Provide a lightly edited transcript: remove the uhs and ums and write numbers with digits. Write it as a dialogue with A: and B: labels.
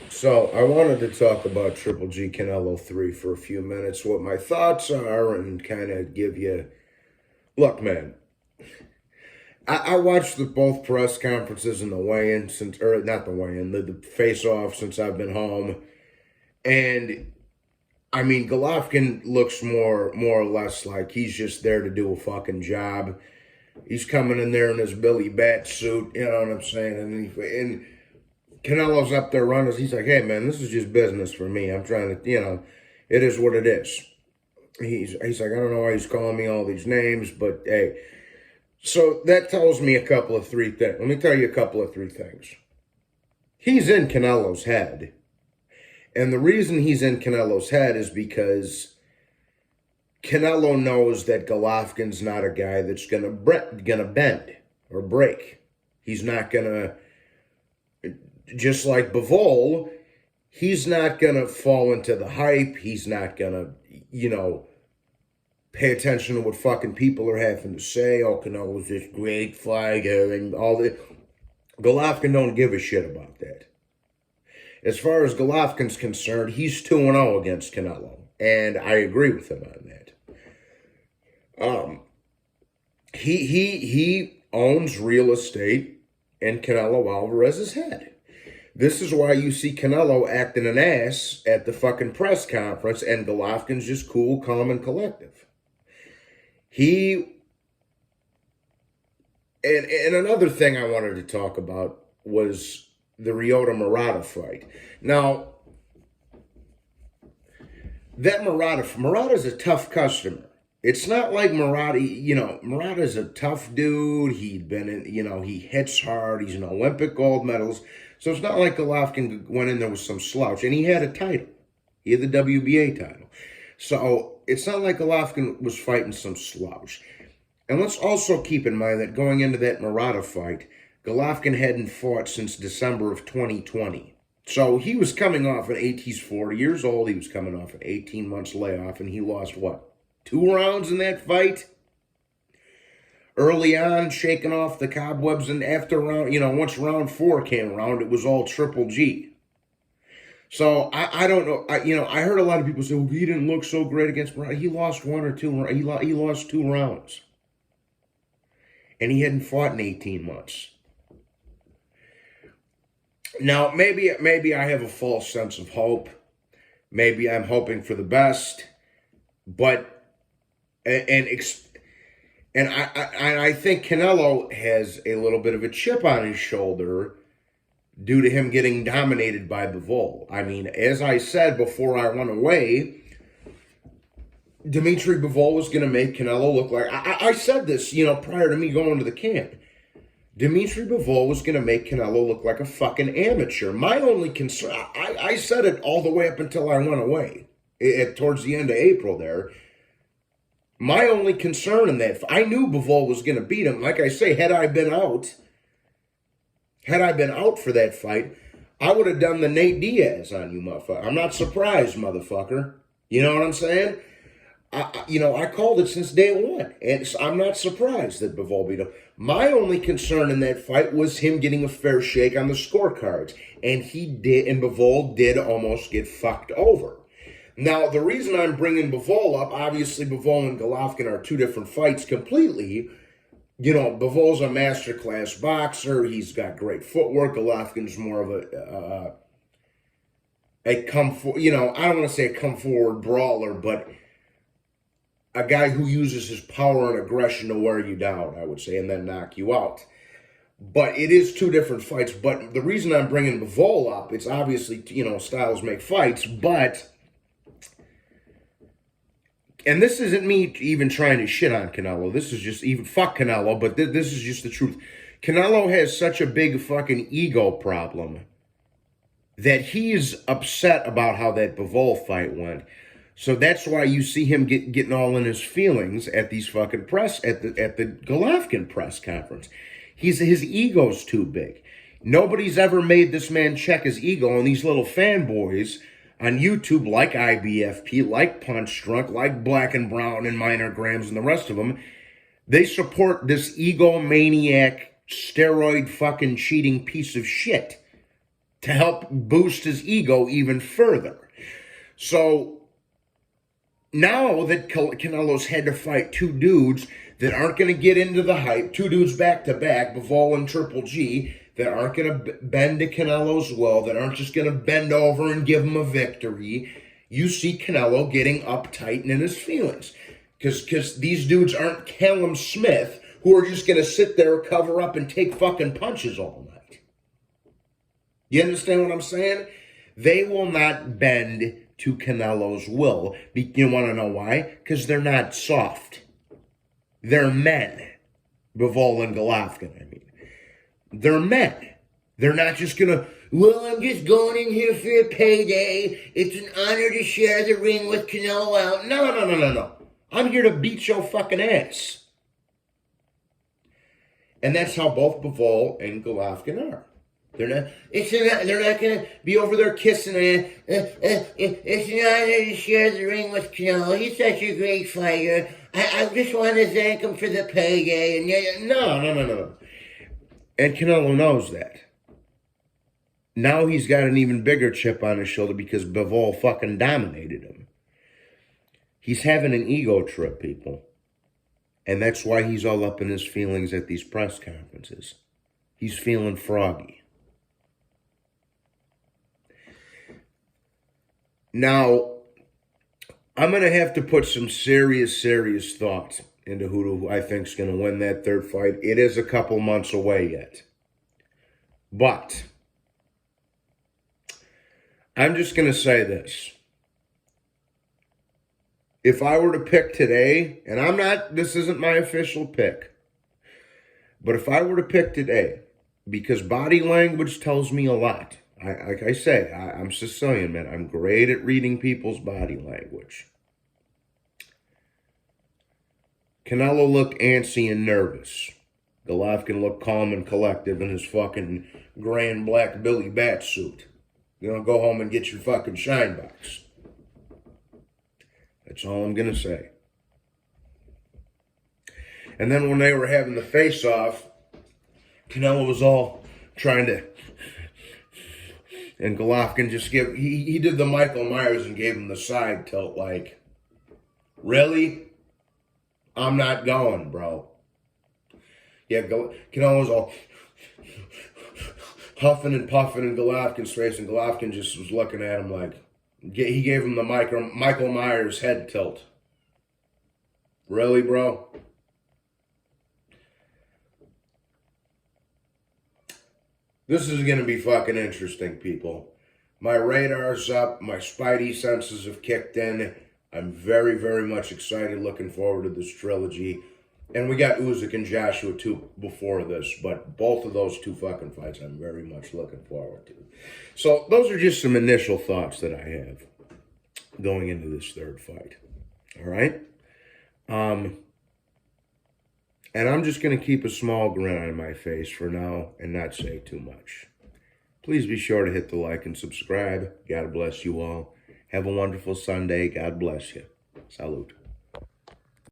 A: So I wanted to talk about Triple G Canelo 3 for a few minutes, what my thoughts are, and kind of give you. Look, man, I watched both press conferences and the weigh-in since, or not the weigh-in, the face-off since I've been home, and I mean Golovkin looks more or less like he's just there to do a fucking job. He's coming in there in his Billy Bat suit, you know what I'm saying, and Canelo's up there running. He's like, hey, man, this is just business for me. I'm trying to, it is what it is. He's like, I don't know why he's calling me all these names, but hey. So that tells me three things. Let me tell you a couple of three things. He's in Canelo's head. And the reason he's in Canelo's head is because Canelo knows that Golovkin's not a guy that's gonna bend or break. He's not gonna, just like Bivol, he's not gonna fall into the hype. He's not gonna, pay attention to what fucking people are having to say. Oh, Canelo's this great fighter and all that. Golovkin don't give a shit about that. As far as Golovkin's concerned, he's 2-0 against Canelo. And I agree with him on that. He owns real estate in Canelo Alvarez's head. This is why you see Canelo acting an ass at the fucking press conference and Golovkin's just cool, calm, and collective. And another thing I wanted to talk about was the Ryota-Murata fight. Now, that Murata's a tough customer. It's not like Murata's a tough dude. He'd been in, he hits hard. He's an Olympic gold medalist. So it's not like Golovkin went in there with some slouch. And he had a title. He had the WBA title. So it's not like Golovkin was fighting some slouch. And let's also keep in mind that going into that Murata fight, Golovkin hadn't fought since December of 2020. So he was coming off he's 40 years old. He was coming off an 18 months layoff, and he lost, 2 rounds in that fight? Early on, shaking off the cobwebs, and after once round 4 came around, it was all Triple G. So I don't know. I heard a lot of people say, well, he didn't look so great against Murata. He lost 1 or 2. He lost 2 rounds. And he hadn't fought in 18 months. Now, maybe I have a false sense of hope. Maybe I'm hoping for the best. But, I think Canelo has a little bit of a chip on his shoulder due to him getting dominated by Bivol. I mean, as I said before I went away, Dimitri Bivol was going to make Canelo look like... I said this, prior to me going to the camp. Dimitri Bivol was going to make Canelo look like a fucking amateur. My only concern... I said it all the way up until I went away. Towards the end of April there. My only concern in that... I knew Bivol was going to beat him. Like I say, had I been out for that fight, I would have done the Nate Diaz on you, motherfucker. I'm not surprised, motherfucker. You know what I'm saying? I called it since day one, and I'm not surprised that Bivol beat him. My only concern in that fight was him getting a fair shake on the scorecards, and he did, and Bivol did almost get fucked over. Now, the reason I'm bringing Bivol up, obviously Bivol and Golovkin are 2 different fights completely. Bivol's a masterclass boxer. He's got great footwork. Golovkin's more of a come for, I don't want to say a come forward brawler, but a guy who uses his power and aggression to wear you down, I would say, and then knock you out. But it is 2 different fights. But the reason I'm bringing Bivol up, it's obviously, styles make fights, but... And this isn't me even trying to shit on Canelo. This is just fuck Canelo, but this is just the truth. Canelo has such a big fucking ego problem that he's upset about how that Bivol fight went. So that's why you see him getting all in his feelings at these fucking at the Golovkin press conference. His ego's too big. Nobody's ever made this man check his ego, and these little fanboys on YouTube, like IBFP, like Punch Drunk, like Black and Brown and Minor Grams and the rest of them, they support this egomaniac, steroid fucking cheating piece of shit. to help boost his ego even further. So now that Canelo's had to fight two dudes that aren't going to get into the hype, two dudes back-to-back, Bivol and Triple G, that aren't going to bend to Canelo's will, that aren't just going to bend over and give him a victory, you see Canelo getting uptight and in his feelings. Because these dudes aren't Callum Smith, who are just going to sit there, cover up, and take fucking punches all night. You understand what I'm saying? They will not bend to Canelo's will. You want to know why? Because they're not soft. They're men. Bivol and Golovkin, I mean. They're men. They're not just going to, well, I'm just going in here for a payday. It's an honor to share the ring with Canelo out. No. I'm here to beat your fucking ass. And that's how both Bivol and Golovkin are. They're not going to be over there kissing it. It's an honor to share the ring with Canelo. He's such a great fighter. I just want to thank him for the payday. And no. And Canelo knows that. Now he's got an even bigger chip on his shoulder because Bivol fucking dominated him. He's having an ego trip, people. And that's why he's all up in his feelings at these press conferences. He's feeling froggy. Now, I'm going to have to put some serious thought into who I think is going to win that third fight. It is a couple months away yet. But I'm just going to say this. If I were to pick today, and this isn't my official pick, but if I were to pick today, because body language tells me a lot. Like I say, I'm Sicilian, man. I'm great at reading people's body language. Canelo looked antsy and nervous. Golovkin looked calm and collective in his fucking gray and black Billy Bat suit. You know, go home and get your fucking shine box. That's all I'm going to say. And then when they were having the face-off, Canelo was all trying to... And Golovkin just he did the Michael Myers and gave him the side tilt like, really? I'm not going, bro. Yeah, Canelo was all huffing and puffing in Golovkin's face, and Golovkin just was looking at him like, he gave him the Michael Myers head tilt. Really, bro? This is going to be fucking interesting, people. My radar's up. My spidey senses have kicked in. I'm very, very much excited, looking forward to this trilogy. And we got Usyk and Joshua, too, before this. But both of those two fucking fights I'm very much looking forward to. So those are just some initial thoughts that I have going into this third fight. All right? And I'm just going to keep a small grin on my face for now and not say too much. Please be sure to hit the like and subscribe. God bless you all. Have a wonderful Sunday. God bless you. Salute.